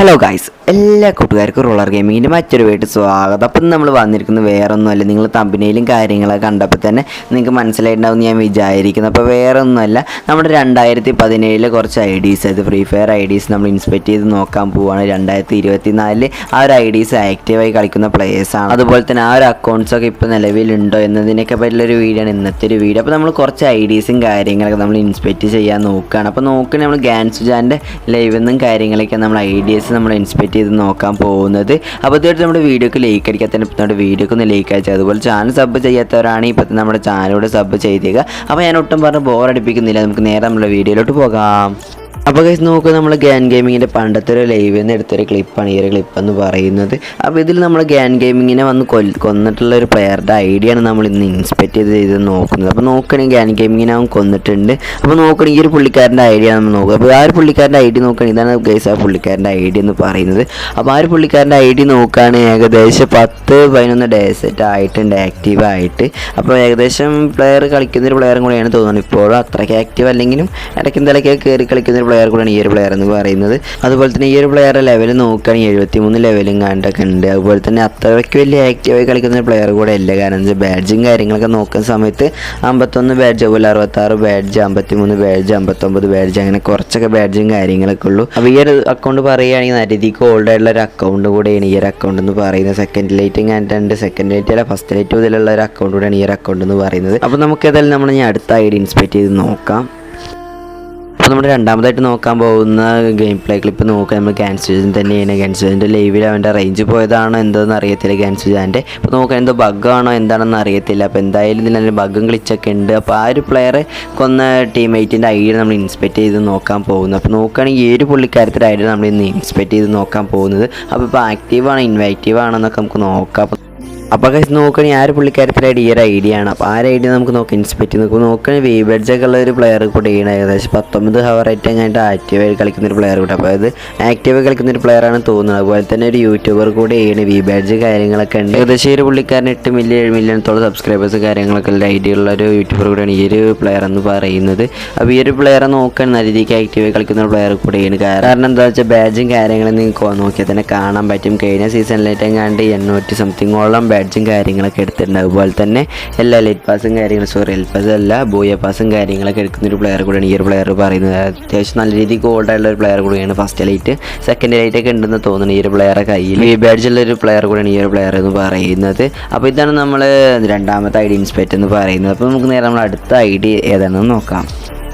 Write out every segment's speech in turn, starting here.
Hello guys, എല്ലാ കൂട്ടുകാർക്കും roller ഗെയിമിങ്ങിൻ്റെ മറ്റൊരു വീട്ടിൽ സ്വാഗതം. അപ്പം നമ്മൾ വന്നിരിക്കുന്നത് വേറെ ഒന്നുമല്ല, നിങ്ങൾ തമ്പനയിലും കാര്യങ്ങളൊക്കെ കണ്ടപ്പോൾ തന്നെ നിങ്ങൾക്ക് മനസ്സിലായിട്ടുണ്ടാവും ഞാൻ വിചാരിക്കുന്നു. അപ്പോൾ വേറെ ഒന്നുമല്ല, നമ്മുടെ 2017 കുറച്ച് ഐഡീസ്, അത് ഫ്രീ ഫയർ ഐഡീസ് നമ്മൾ ഇൻസ്പെക്ട് ചെയ്ത് നോക്കാൻ പോവുകയാണ്. 2024 ആ ഒരു ഐഡീസ് ആക്റ്റീവായി കളിക്കുന്ന പ്ലേയേഴ്സാണ്. അതുപോലെ തന്നെ ആ ഒരു അക്കൗണ്ട്സൊക്കെ ഇപ്പോൾ നിലവിലുണ്ടോ എന്നതിനൊക്കെ പറ്റിയൊരു വീഡിയോ ആണ് ഇന്നത്തെ ഒരു വീഡിയോ. അപ്പോൾ നമ്മൾ കുറച്ച് ഐഡീസും കാര്യങ്ങളൊക്കെ നമ്മൾ ഇൻസ്പെക്ട് ചെയ്യാൻ നോക്കുകയാണ്. അപ്പോൾ നോക്കുക, നമ്മൾ ഗാൻസുജാൻ്റെ ലൈവിൽ നിന്നും കാര്യങ്ങളൊക്കെ നമ്മൾ ഐഡിയസ് നമ്മൾ ഇൻസ്പെക്ട് ചെയ്ത് നോക്കാൻ പോകുന്നത്. അപ്പോൾ ഇതുമായിട്ട് നമ്മുടെ വീഡിയോക്ക് ലൈക്ക് അടിക്കാത്ത നമ്മുടെ വീഡിയോക്ക് ഒന്ന് ലൈക്ക് അയച്ചാൽ, അതുപോലെ ചാനൽ സബ് ചെയ്യാത്തവരാണെങ്കിൽ ഇപ്പം നമ്മുടെ ചാനലോട് സബ് ചെയ്തേക്കുക. അപ്പോൾ ഞാൻ ഒട്ടും പറഞ്ഞ് ബോറടിപ്പിക്കുന്നില്ല, നമുക്ക് നേരെ നമ്മുടെ വീഡിയോയിലോട്ട് പോകാം. അപ്പോൾ ഗൈസ് നോക്കുക, നമ്മൾ ഗ്യാൻ ഗെയിമിങ്ങിൻ്റെ പണ്ടത്തെ ഒരു ലൈവിൽ നിന്ന് എടുത്തൊരു ക്ലിപ്പാണ് ഈ ഒരു ക്ലിപ്പ് എന്ന് പറയുന്നത്. അപ്പോൾ ഇതിൽ നമ്മൾ ഗ്യാൻ ഗെയിമിങ്ങിനെ വന്ന് കൊന്നിട്ടുള്ള ഒരു പ്ലെയറുടെ ഐഡിയ ആണ് നമ്മൾ ഇന്ന് ഇൻസ്പെക്ട് ചെയ്ത് നോക്കുന്നത്. അപ്പോൾ നോക്കുകയാണെങ്കിൽ ഗ്യാൻ ഗെയിമിങ്ങിനെ അവൻ കൊന്നിട്ടുണ്ട്. അപ്പോൾ നോക്കുകയാണെങ്കിൽ ഈ ഒരു പുള്ളിക്കാരൻ്റെ ഐഡിയ നമ്മൾ നോക്കുക. അപ്പോൾ ആ ഒരു പുള്ളിക്കാരൻ്റെ ഐഡി നോക്കുകയാണെങ്കിൽ ഇതാണ് ഗൈസ് ആ പുള്ളിക്കാരൻ്റെ ഐഡി എന്ന് പറയുന്നത്. അപ്പോൾ ആ ഒരു പുള്ളിക്കാരൻ്റെ ഐഡി നോക്കുകയാണെങ്കിൽ ഏകദേശം 10-11 ഡേയ്സ് ആയിട്ടുണ്ട് ആക്റ്റീവ് ആയിട്ട്. അപ്പോൾ ഏകദേശം പ്ലെയർ കളിക്കുന്നൊരു പ്ലെയറും കൂടെയാണ് തോന്നുന്നത്. ഇപ്പോഴും അത്രയ്ക്ക് ആക്റ്റീവ് അല്ലെങ്കിലും ഇടയ്ക്ക് എന്തെങ്കിലുമൊക്കെ കയറി കളിക്കുന്നൊരു പ്ലെയർ കൂടെയാണ് ഈ ഒരു പ്ലെയർ എന്ന് പറയുന്നത്. അതുപോലെ തന്നെ ഈ ഒരു പ്ലെയറുടെ ലെവൽ നോക്കുകയാണെങ്കിൽ 73 ലെവലും കണ്ടൊക്കെ ഉണ്ട്. അതുപോലെ തന്നെ അത്രയ്ക്ക് വലിയ ആക്റ്റീവായി കളിക്കുന്ന പ്ലെയർ കൂടെ അല്ല, കാരണം ബാഡ്ജും കാര്യങ്ങളൊക്കെ നോക്കുന്ന സമയത്ത് 51 ബാഡ്ജ്, അതുപോലെ 66 ബാഡ്ജ്, 53 ബാഡ്ജ്, 59 ബാഡ്ജ്, അങ്ങനെ കുറച്ചൊക്കെ ബാഡ്ജും കാര്യങ്ങളൊക്കെ ഉള്ളൂ. അപ്പോൾ ഈ ഒരു അക്കൗണ്ട് പറയുകയാണെങ്കിൽ നരിതിക്ക് ഓൾഡ് ആയിട്ടുള്ള ഒരു അക്കൗണ്ട് കൂടെയാണ് ഈ ഒരു അക്കൗണ്ട് എന്ന് പറയുന്നത്. സെക്കൻഡ് ലൈറ്റും കണ്ടിട്ടുണ്ട്, സെക്കൻഡ് ലൈറ്റ് അല്ല ഫസ്റ്റ് ലൈറ്റ് മുതലുള്ള ഒരു അക്കൗണ്ട് കൂടെയാണ് ഈ ഒരു അക്കൗണ്ട് എന്ന് പറയുന്നത്. അപ്പോൾ നമുക്ക് ഏതായാലും നമ്മൾ അടുത്ത ഐഡി ഇൻസ്പെക്ട് ചെയ്ത് നോക്കാം. അപ്പോൾ നമ്മൾ രണ്ടാമതായിട്ട് നോക്കാൻ പോകുന്ന ഗെയിം പ്ലേ ക്ലിപ്പ് നോക്കുക, നമ്മൾ ഗാൻസുജൻ തന്നെയാണ്. ഗാൻസുജൻ്റെ ലൈവിൽ അവൻ്റെ റേഞ്ച് പോയതാണോ എന്തോന്ന് അറിയത്തില്ല ഗാൻസുജാൻ്റെ. അപ്പോൾ നോക്കാൻ എന്തോ ബഗ്ഗാണോ എന്താണെന്ന് അറിയത്തില്ല. അപ്പോൾ എന്തായാലും ഇതിൽ ബഗ്ഗും ഗ്ലിച്ചൊക്കെ ഉണ്ട്. അപ്പോൾ ആ ഒരു പ്ലെയർ കൊന്ന ടീംമേറ്റിൻ്റെ ഐഡിയ നമ്മൾ ഇൻസ്പെക്ട് ചെയ്ത് നോക്കാൻ പോകുന്നത്. അപ്പോൾ നോക്കുകയാണെങ്കിൽ ഈ ഒരു പുള്ളിക്കാരത്തിൻ്റെ ഐഡിയ നമ്മൾ ഇന്ന് ഇൻസ്പെക്ട് ചെയ്ത് നോക്കാൻ പോകുന്നത്. അപ്പോൾ ഇപ്പോൾ ആക്റ്റീവാണോ ഇൻവാക്റ്റീവ് ആണോ എന്നൊക്കെ നമുക്ക് നോക്കാം. അപ്പോൾ ഗൈസ് നോക്കുകയാണെങ്കിൽ ആ ഒരു പുള്ളിക്കാരത്തിൻ്റെ ഈ ഒരു ഐഡിയ ആണ്. അപ്പോൾ ആ ഒരു ഐഡിയ നമുക്ക് നോക്കാം ഇൻസ്പെക്ട് ചെയ്ത് നോക്കുകയാണെങ്കിൽ വീബെഡ്ജൊക്കെ ഉള്ള ഒരു പ്ലെയർ കൂടെയാണ്. ഏകദേശം 19 ഹവറായിട്ട് കഴിഞ്ഞിട്ട് ആക്റ്റീവായി കളിക്കുന്നൊരു പ്ലെയർ കൂടെ. അപ്പോൾ അത് ആക്റ്റീവായി കളിക്കുന്നൊരു പ്ലെയറാണ് തോന്നുന്നത്. അതുപോലെ തന്നെ ഒരു യൂട്യൂബർ കൂടെയാണ്. വീബെഡ്ജ് കാര്യങ്ങളൊക്കെ ഉണ്ട്. ഏകദേശം ഒരു പുള്ളിക്കാരന് 8 മില്യൺ 7 മില്യണത്തോളം സബ്സ്ക്രൈബേഴ്സ് കാര്യങ്ങളൊക്കെ ഉള്ള ഐഡിയ ഉള്ള ഒരു യൂട്യൂബർ കൂടെയാണ് ഈ ഒരു പ്ലെയർ എന്ന് പറയുന്നത്. അപ്പോൾ ഈ ഒരു പ്ലെയറെ നോക്കാൻ നല്ല രീതിക്ക് ആക്റ്റീവായി കളിക്കുന്ന ഒരു പ്ലെയർ കൂടെയാണ്. കാരണം എന്താ വെച്ചാൽ ബാഡ്ജും കാര്യങ്ങളും നിങ്ങൾക്ക് നോക്കിയാൽ തന്നെ കാണാൻ പറ്റും. കഴിഞ്ഞ സീസണിലായിട്ട് കണ്ട് 800 സംതിങ്ങോളം ബാഡ്ജും കാര്യങ്ങളൊക്കെ എടുത്തിട്ടുണ്ട്. അതുപോലെ തന്നെ എല്ലാ ലൈറ്റ് പാസും കാര്യങ്ങളും എൽ പാസ് അല്ല ബോയ പാസും കാര്യങ്ങളൊക്കെ എടുക്കുന്നൊരു പ്ലെയർ കൂടെയാണ് ഈ ഒരു പ്ലെയർ പറയുന്നത്. അത്യാവശ്യം നല്ല രീതിക്ക് ഗോൾഡായിട്ടുള്ള ഒരു പ്ലെയർ കൂടിയാണ്. ഫസ്റ്റ് ലൈറ്റ് സെക്കൻഡ് ലൈറ്റ് ഒക്കെ ഉണ്ടെന്ന് തോന്നുന്നു ഈ ഒരു പ്ലെയറെ കയ്യിൽ. ഈ ബാഡ്ജുള്ള ഒരു പ്ലെയർ കൂടെയാണ് ഈ ഒരു പ്ലെയർ എന്ന് പറയുന്നത്. അപ്പോൾ ഇതാണ് നമ്മൾ രണ്ടാമത്തെ ഐഡി ഇൻസ്പെക്ട് എന്ന് പറയുന്നത്. അപ്പോൾ നമുക്ക് നേരെ നമ്മൾ അടുത്ത ഐഡി ഏതാണെന്ന് നോക്കാം.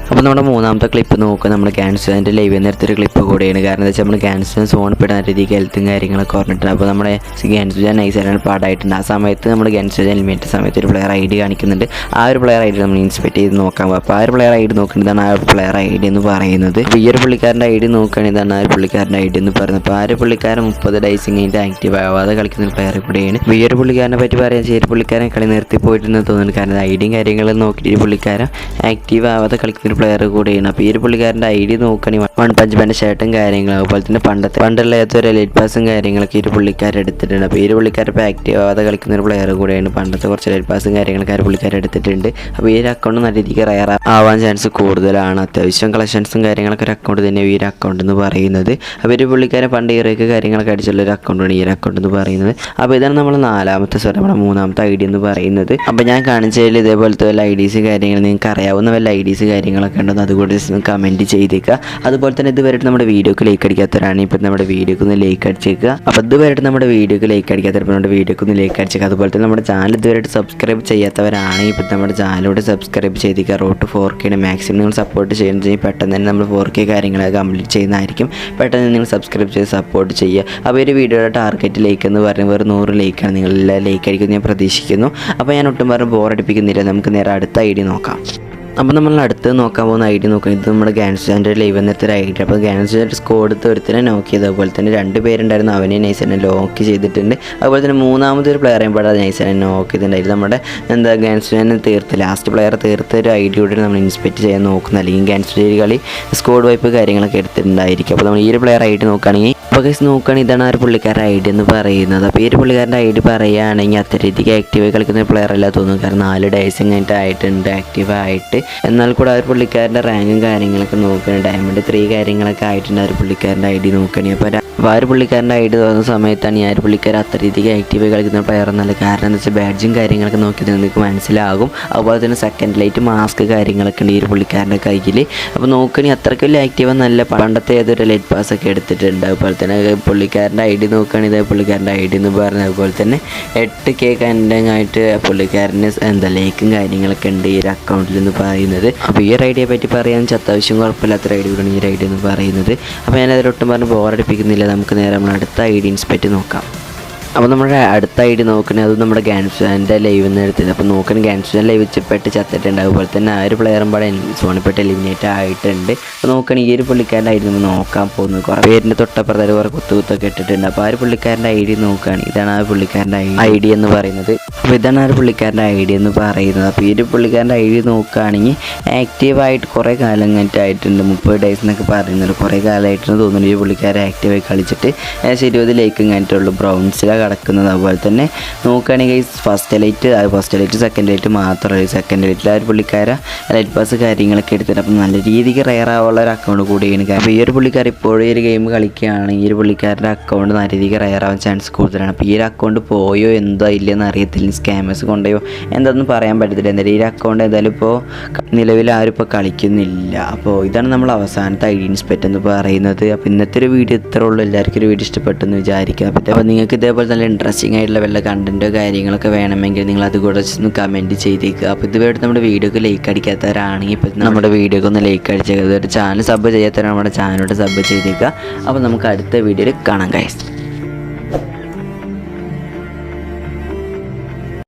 അപ്പോൾ നമ്മുടെ മൂന്നാമത്തെ ക്ലിപ്പ് നോക്കുക, നമ്മൾ ക്യാൻസറിൻ്റെ ലൈവ് നേരത്തെ ഒരു ക്ലിപ്പ് കൂടെയാണ്. കാരണം എന്താ വെച്ചാൽ നമ്മൾ ക്യാൻസറിന് സോണിൽപ്പെടുന്ന രീതിക്ക് ഹെൽത്തും കാര്യങ്ങളൊക്കെ കുറഞ്ഞിട്ടുണ്ട്. അപ്പോൾ നമ്മുടെ ക്യാൻസർ നൈസായിട്ട് പാടായിട്ടുണ്ട്. ആ സമയത്ത് നമ്മൾ ക്യാൻസർ എലിമിനേറ്റ് സമയത്ത് ഒരു പ്ലെയർ ഐഡി കാണിക്കുന്നുണ്ട്. ആ ഒരു പ്ലെയർ ഐഡി നമ്മൾ ഇൻസ്പെക്ട് ചെയ്ത് നോക്കാം. അപ്പോൾ ആ ഒരു പ്ലെയർ ഐഡി നോക്കേണ്ടതാണ് ആ ഒരു പ്ലെയർ ഐഡി എന്ന് പറയുന്നത്. അപ്പോൾ ഈ ഒരു പുള്ളിക്കാരൻ്റെ ഐഡി നോക്കുകയാണെങ്കിൽ ഇതാണ് ആ ഒരു പുള്ളിക്കാരൻ്റെ ഐഡി എന്ന് പറയുന്നത്. അപ്പോൾ ആ ഒരു പുള്ളിക്കാരൻ 30 ഡേയ്സ് കഴിഞ്ഞിട്ട് ആക്റ്റീവ് ആവാതെ കളിക്കുന്ന ഒരു പ്ലെയർ കൂടെയാണ്. ഈ ഒരു പുള്ളിക്കാരനെ പറ്റി പറയാൻ ഈ ഒരു പുള്ളിക്കാരൻ കളി നിർത്തി പോയിട്ടുണ്ടെന്ന് തോന്നുന്നു. കാരണം ഐഡിയും കാര്യങ്ങളും നോക്കിയിട്ട് ഈ പുള്ളിക്കാരൻ ആക്റ്റീവ് ആവാതെ കളിക്കുന്ന പ്ലെയർ കൂടെയാണ്. അപ്പോൾ ഈ ഒരു പുള്ളിക്കാരൻ്റെ ഐഡി നോക്കുകയാണെങ്കിൽ 1 പഞ്ച് മാൻ്റെ ഷർട്ടും കാര്യങ്ങളും, അതുപോലെ തന്നെ പണ്ടുള്ള ഏതൊരു ലൈറ്റ് പാസും കാര്യങ്ങളൊക്കെ ഈ ഒരു പുള്ളിക്കാരൻ എടുത്തിട്ടുണ്ട്. അപ്പോൾ ഈ ഒരു പുള്ളിക്കാരൻ ഇപ്പോൾ ആക്റ്റീവ് ആവാതെ കളിക്കുന്ന ഒരു പ്ലെയർ കൂടെയാണ്. പണ്ടത്തെ കുറച്ച് ലൈറ്റ് പാസും കാര്യങ്ങളൊക്കെ ആ ഒരു പുള്ളിക്കാരൻ എടുത്തിട്ടുണ്ട്. അപ്പോൾ ഈ ഒരു അക്കൗണ്ട് നല്ല രീതിക്ക് റയർ ആവാൻ ചാൻസ് കൂടുതലാണ്. അത്യാവശ്യം കളക്ഷൻസും കാര്യങ്ങളൊക്കെ ഒരു അക്കൗണ്ട് തന്നെ ഈ ഒരു അക്കൗണ്ട് എന്ന് പറയുന്നത്. അപ്പോൾ ഒരു പുള്ളിക്കാരൻ പണ്ട് ഇറക്ക് കാര്യങ്ങളൊക്കെ അടിച്ചുള്ള ഒരു അക്കൗണ്ടാണ് ഈ ഒരു അക്കൗണ്ട് എന്ന് പറയുന്നത്. അപ്പോൾ ഇതാണ് നമ്മൾ നമ്മുടെ മൂന്നാമത്തെ ഐഡി എന്ന് പറയുന്നത്. അപ്പോൾ ഞാൻ കാണിച്ചതിൽ ഇതേപോലത്തെ വല്ല ഐഡീസ് കാര്യങ്ങൾ നിങ്ങൾക്ക് അറിയാവുന്ന വല്ല ഐഡീസ് കാര്യങ്ങളൊക്കെ ഉണ്ടെന്ന് അതുകൂടി കമൻറ്റ് ചെയ്തേക്കുക. അതുപോലെ തന്നെ ഇതുവരെയായിട്ട് നമ്മുടെ വീഡിയോക്ക് ലൈക്ക് അടിക്കാത്തവരാണ് ഇപ്പം നമ്മുടെ വീഡിയോക്ക് ഒന്ന് ലൈക്ക് അടിച്ചേക്കുക. അപ്പോൾ ഇതുവരെയായിട്ട് നമ്മുടെ വീഡിയോക്ക് ലൈക്ക് അടിക്കാത്തവർ നമ്മുടെ വീഡിയോക്ക് ഒന്ന് ലൈക്ക് അടിച്ചേക്കുക. അതുപോലെ തന്നെ നമ്മുടെ ചാനൽ ഇതുവരെയായിട്ട് സബ്സ്ക്രൈബ് ചെയ്യാത്തവരാണെങ്കിൽ ഇപ്പം നമ്മുടെ ചാനലോട് സബ്സ്ക്രൈബ് ചെയ്തേക്കുക. റോഡ് 4K മാക്സിമം നിങ്ങൾ സപ്പോർട്ട് ചെയ്യുന്നത് പെട്ടെന്ന് തന്നെ നമ്മൾ 4K കാര്യങ്ങളൊക്കെ കംപ്ലീറ്റ് ചെയ്യുന്നതായിരിക്കും. പെട്ടെന്ന് നിങ്ങൾ സബ്സ്ക്രൈബ് ചെയ്ത് സപ്പോർട്ട് ചെയ്യുക. അപ്പോൾ ഒരു വീഡിയോയുടെ ടാർഗറ്റ് ലൈക്ക് എന്ന് പറയുന്നത് വെറും 100 ലൈക്കാണ്. നിങ്ങളെല്ലാം ലൈക്ക് അടിക്കുന്നത് ഞാൻ പ്രതീക്ഷിക്കുന്നു. അപ്പോൾ ഞാൻ ഒട്ടും പറഞ്ഞ് ബോറടിപ്പിക്കുന്നില്ല, നമുക്ക് നേരെ അടുത്ത ഐഡി നോക്കാം. അപ്പോൾ നമ്മൾ അടുത്ത് നോക്കാൻ പോകുന്ന ഐഡി നോക്കാം. ഇത് നമ്മുടെ ഗാൻസുജാൻ്റെ ലൈവ് എന്നത്തെ ഒരു ഐഡി. അപ്പോൾ ഗാൻസുജാൻ്റെ സ്കോഡ് ഒരുത്തനെ നോക്ക് ചെയ്ത്, അതുപോലെ തന്നെ 2 പേരുണ്ടായിരുന്നു, അവനെ നൈസനെ ലോക്ക് ചെയ്തിട്ടുണ്ട്. അതുപോലെ തന്നെ മൂന്നാമതൊരു പ്ലെയറേയും പാടാതെ നൈസനെ നോക്ക് ചെയ്തിട്ടുണ്ടായിരുന്നു. നമ്മുടെ ഗാൻസുജാനെ ലാസ്റ്റ് പ്ലെയർ തീർത്ത ഒരു ഐഡി കൂടി നമ്മൾ ഇൻസ്പെക്ട് ചെയ്യാൻ നോക്കുന്നത്. അല്ലെങ്കിൽ ഗാൻസുജ കളി സ്കോഡ് വൈപ്പ് കാര്യങ്ങളൊക്കെ എടുത്തിട്ടുണ്ടായിരിക്കും. അപ്പോൾ നമ്മൾ ഈ ഒരു പ്ലെയർ ഐഡി നോക്കുകയാണെങ്കിൽ അപ്പോൾ ഗൈസ് നോക്കുകയാണെങ്കിൽ ഇതാണ് ആ ഒരു പുള്ളിക്കാരുടെ ഐഡി എന്ന് പറയുന്നത്. അപ്പോൾ ഈ ഒരു പുള്ളിക്കാരൻ്റെ ഐഡി പറയുകയാണെങ്കിൽ അത്രയധികം ആക്റ്റീവായി കളിക്കുന്ന പ്ലെയർ അല്ല തോന്നുന്നു. കാരണം 4 ഡേയ്സ് കഴിഞ്ഞിട്ട് ആയിട്ടുണ്ട് ആക്റ്റീവായിട്ട്. എന്നാൽ കൂടെ ആ ഒരു പുള്ളിക്കാരൻ്റെ റാങ്കും കാര്യങ്ങളൊക്കെ നോക്കുകയാണ്. ഡയമണ്ട് 3 കാര്യങ്ങളൊക്കെ ആയിട്ടുണ്ട് ആ ഒരു പുള്ളിക്കാരൻ്റെ ഐഡി നോക്കുകയാണെങ്കിൽ. അപ്പോൾ ആ ഒരു പുള്ളിക്കാരൻ്റെ ഐഡി തോന്നുന്ന സമയത്താണ് ഈ ആ ഒരു പുള്ളിക്കാരൻ അത്രയധികം ആക്റ്റീവായി കളിക്കുന്ന പ്ലെയർ എന്നല്ല. കാരണം എന്താ വെച്ചാൽ ബാഡ്ജും കാര്യങ്ങളൊക്കെ നോക്കിയത് നിങ്ങൾക്ക് മനസ്സിലാകും. അതുപോലെ തന്നെ സെക്കൻഡ് ലൈറ്റ് മാസ്ക് കാര്യങ്ങളൊക്കെ ഉണ്ട് ഈ ഒരു പുള്ളിക്കാരൻ്റെ കയ്യിൽ. അപ്പോൾ നോക്കുകയാണെങ്കിൽ അത്രയ്ക്ക് വലിയ ആക്റ്റീവ് എന്നല്ല. പണ്ടത്തെ ഏതൊരു ലൈറ്റ് പാസ് ഒക്കെ എടുത്തിട്ടുണ്ട്. അതുപോലെ തന്നെ പുള്ളിക്കാരൻ്റെ ഐഡി നോക്കുകയാണെങ്കിൽ ഇതേ പുള്ളിക്കാരൻ്റെ ഐഡി എന്ന് പറഞ്ഞത്. അതുപോലെ തന്നെ 8K കണ്ടന്റ് ആയിട്ട് പുള്ളിക്കാരന് ലൈക്കും കാര്യങ്ങളൊക്കെ ഉണ്ട് ഈ ഒരു അക്കൗണ്ടിൽ എന്ന് പറയുന്നത്. അപ്പോൾ ഈ ഒരു ഐഡിയെ പറ്റി പറയാൻ അത്യാവശ്യം കുഴപ്പമില്ലാത്തൊരു ഐഡിയ കൂടെയാണ് ഈ ഒരു ഐഡിയ എന്ന് പറയുന്നത്. അപ്പോൾ ഞാനതിലൊട്ടും പറഞ്ഞ് ബോറടിപ്പിക്കുന്നില്ല. നമുക്ക് നേരെ നമ്മൾ അടുത്ത ഐഡിയൻസ് പറ്റി നോക്കാം. അപ്പോൾ നമ്മുടെ അടുത്ത ഐഡി നോക്കുന്നത് അത് നമ്മുടെ ഗാൻസ്വാൻ്റെ ലൈവ് നിന്ന് എടുത്തത്. അപ്പോൾ നോക്കുന്ന ഗാൻസ്വാൻ ലൈവ് പെട്ട് ചത്തിട്ടുണ്ട്. അതുപോലെ തന്നെ ആ ഒരു പ്ലെയറും പാടെ സോണിപ്പെട്ട് എലിമിനേറ്റ് ആയിട്ടുണ്ട്. അപ്പോൾ നോക്കുകയാണെങ്കിൽ ഈ ഒരു പുള്ളിക്കാരൻ്റെ ഐഡി നമ്മൾ നോക്കാൻ പോകുന്നത്. കുറേ പേരിൻ്റെ തൊട്ടപ്പുറത്ത് കുറേ കുത്തൊക്കെ ഇട്ടിട്ടുണ്ട്. അപ്പോൾ ആ ഒരു പുള്ളിക്കാരൻ്റെ ഐഡി നോക്കുകയാണെങ്കിൽ ഇതാണ് ആ പുള്ളിക്കാരൻ്റെ ഐഡി എന്ന് പറയുന്നത്. അപ്പോൾ ഇതാണ് ആ ഒരു പുള്ളിക്കാരൻ്റെ ഐഡി എന്ന് പറയുന്നത്. അപ്പോൾ ഈ ഒരു പുള്ളിക്കാരൻ്റെ ഐഡി നോക്കുകയാണെങ്കിൽ ആക്റ്റീവായിട്ട് കുറേ കാലം ആയിട്ടുണ്ട്. 30 ഡേയ്സ് എന്നൊക്കെ പറയുന്നുണ്ട്. കുറേ കാലമായിട്ടെന്ന് തോന്നുന്നു ഈ പുള്ളിക്കാരൻ ആക്റ്റീവായി കളിച്ചിട്ട്. 20 ലൈക്കും കഴിഞ്ഞിട്ടുള്ളൂ. ബ്രൗൺസിലാണ് കിടക്കുന്നത്. അതുപോലെ തന്നെ നോക്കുകയാണെങ്കിൽ ഫസ്റ്റ് ലൈറ്റ് സെക്കൻഡ് ലൈറ്റ് മാത്രമല്ല. സെക്കൻഡ് ലൈറ്റിൽ ആ ഒരു പുള്ളിക്കാരൻ ലൈറ്റ് പാസ് കാര്യങ്ങളൊക്കെ എടുത്തിട്ട് അപ്പം നല്ല രീതിക്ക് റെയർ ആവാനുള്ള ഒരു അക്കൗണ്ട് കൂടിയാണ്. അപ്പോൾ ഈ ഒരു പുള്ളിക്കാരൻ ഇപ്പോഴും ഈ ഒരു ഗെയിം കളിക്കുകയാണെങ്കിൽ ഈ ഒരു പുള്ളിക്കാരുടെ അക്കൗണ്ട് നല്ല രീതിക്ക് റെയർ ആവാൻ ചാൻസ് കൂടുതലാണ്. അപ്പോൾ ഈ ഒരു അക്കൗണ്ട് പോയോ എന്തോ ഇല്ലയെന്ന് അറിയത്തില്ല. സ്കാമേഴ്സ് കൊണ്ടുപോയോ എന്താണെന്ന് പറയാൻ പറ്റത്തില്ല. എന്തായാലും ഈ ഒരു അക്കൗണ്ട് എന്തായാലും ഇപ്പോൾ നിലവിൽ ആരും ഇപ്പോൾ കളിക്കുന്നില്ല. അപ്പോൾ ഇതാണ് നമ്മൾ അവസാനത്തെ ഐഡിയൻസ് പെറ്റ് എന്ന് പറയുന്നത്. അപ്പോൾ ഇന്നത്തെ ഒരു വീഡിയോ ഇത്രേ ഉള്ളൂ. എല്ലാവർക്കും ഒരു വീഡിയോ ഇഷ്ടപ്പെട്ടെന്ന് വിചാരിക്കാം. അപ്പോൾ നിങ്ങൾക്ക് ഇതേപോലെ നല്ല ഇൻട്രസ്റ്റിംഗ് ആയിട്ടുള്ള വല്ല കണ്ടൻറ്റോ കാര്യങ്ങളൊക്കെ വേണമെങ്കിൽ നിങ്ങൾ അത് കൂടെ ഒന്ന് കമൻറ്റ് ചെയ്തേക്കുക. അപ്പോൾ ഇതുവരെ നമ്മുടെ വീഡിയോക്ക് ലൈക്ക് അടിക്കാത്തവരാണെങ്കിൽ ഇപ്പോൾ നമ്മുടെ വീഡിയോക്ക് ഒന്ന് ലൈക്ക് അടിച്ചേക്കുക. ഇതുവരെ ചാനൽ സബ് ചെയ്യാത്തവരാണ് നമ്മുടെ ചാനലോട്ട് സബ് ചെയ്തേക്കുക. അപ്പോൾ നമുക്ക് അടുത്ത വീഡിയോയിൽ കാണാം ഗൈസ്.